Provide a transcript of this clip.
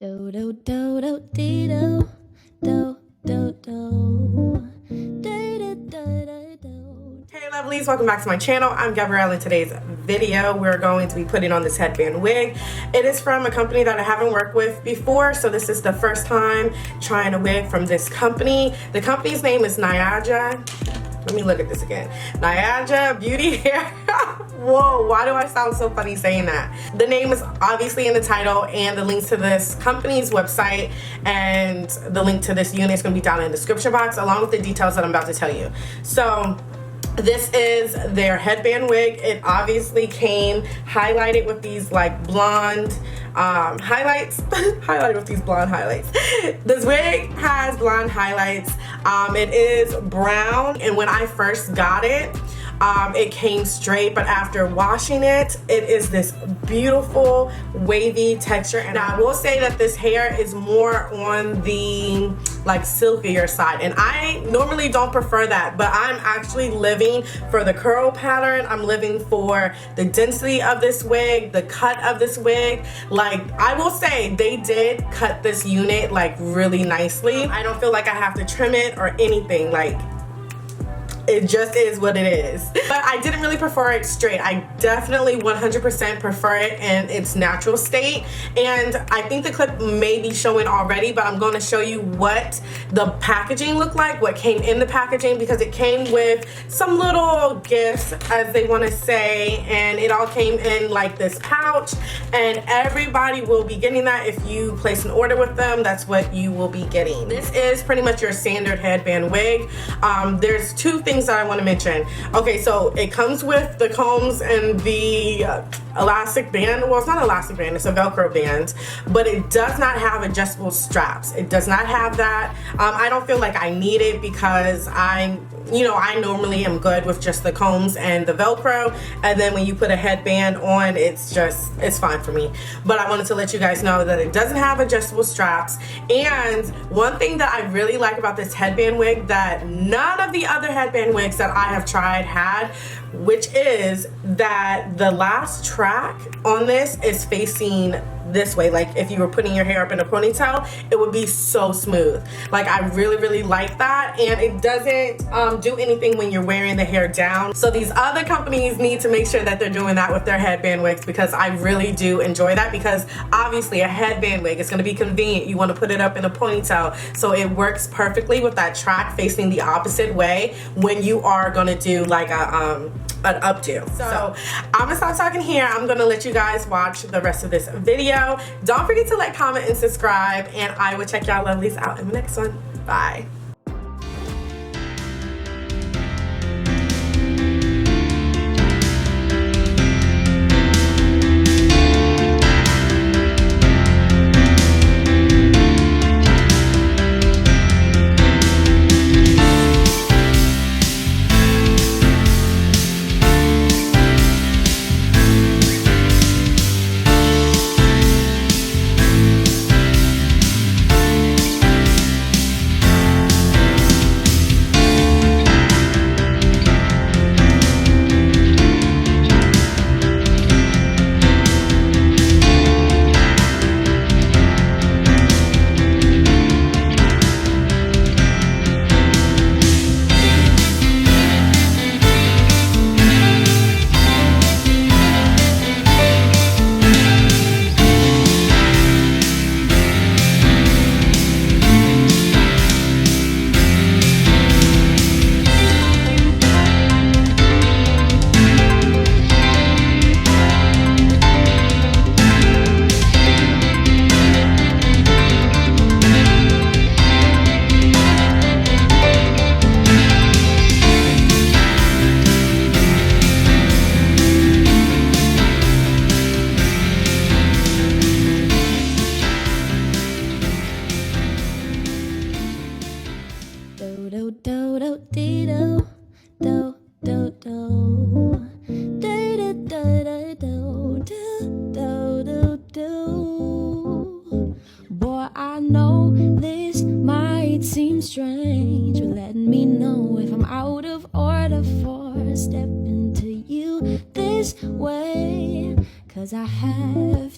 Do do do do dee do do do do do do do do. Hey lovelies, welcome back to my channel. I'm Gabrielle. In today's video we're going to be putting on this headband wig. It is from a company that I haven't worked with before, so this is the first time trying a wig from this company. The company's name is Naija. Let me look at this again. Naija Beauty Hair. Whoa, why do I sound so funny saying that? The name is obviously in the title, and the links to this company's website and the link to this unit is going to be down in the description box, along with the details that I'm about to tell you. So this is their headband wig. It obviously came highlighted with these like blonde highlights. Highlighted with these blonde highlights. This wig has blonde highlights. It is brown, and when I first got it, it came straight, but after washing it, it is this beautiful wavy texture. And I will say that this hair is more on the like silkier side, and I normally don't prefer that, but I'm actually living for the curl pattern. I'm living for the density of this wig, the cut of this wig. Like, I will say they did cut this unit like really nicely. I don't feel like I have to trim it or anything. Like, it just is what it is. But I didn't really prefer it straight. I definitely 100% prefer it in its natural state. And I think the clip may be showing already, but I'm going to show you what the packaging looked like, what came in the packaging, because it came with some little gifts, as they want to say, and it all came in like this pouch, and everybody will be getting that. If you place an order with them, that's what you will be getting. This is pretty much your standard headband wig. There's two things that I want to mention. Okay, so it comes with the combs and the elastic band. Well, it's not an elastic band, it's a Velcro band, but it does not have adjustable straps. It does not have that. I don't feel like I need it because I normally am good with just the combs and the Velcro, and then when you put a headband on, it's fine for me. But I wanted to let you guys know that it doesn't have adjustable straps. And one thing that I really like about this headband wig that none of the other headband wigs that I have tried had, which is that the last track on this is facing this way. Like, if you were putting your hair up in a ponytail, it would be so smooth. Like, I really like that, and it doesn't do anything when you're wearing the hair down. So these other companies need to make sure that they're doing that with their headband wigs, because I really do enjoy that, because obviously a headband wig is going to be convenient. You want to put it up in a ponytail, so it works perfectly with that track facing the opposite way when you are going to do like an updo. So I'm gonna stop talking here. I'm gonna let you guys watch the rest of this video. Don't forget to like, comment, and subscribe, and I will check y'all lovelies out in the next one. Bye. Do do do do dee do do do do do do do do do do do. Boy, I know this might seem strange, but let me know if I'm out of order for stepping to you this way, 'cause I have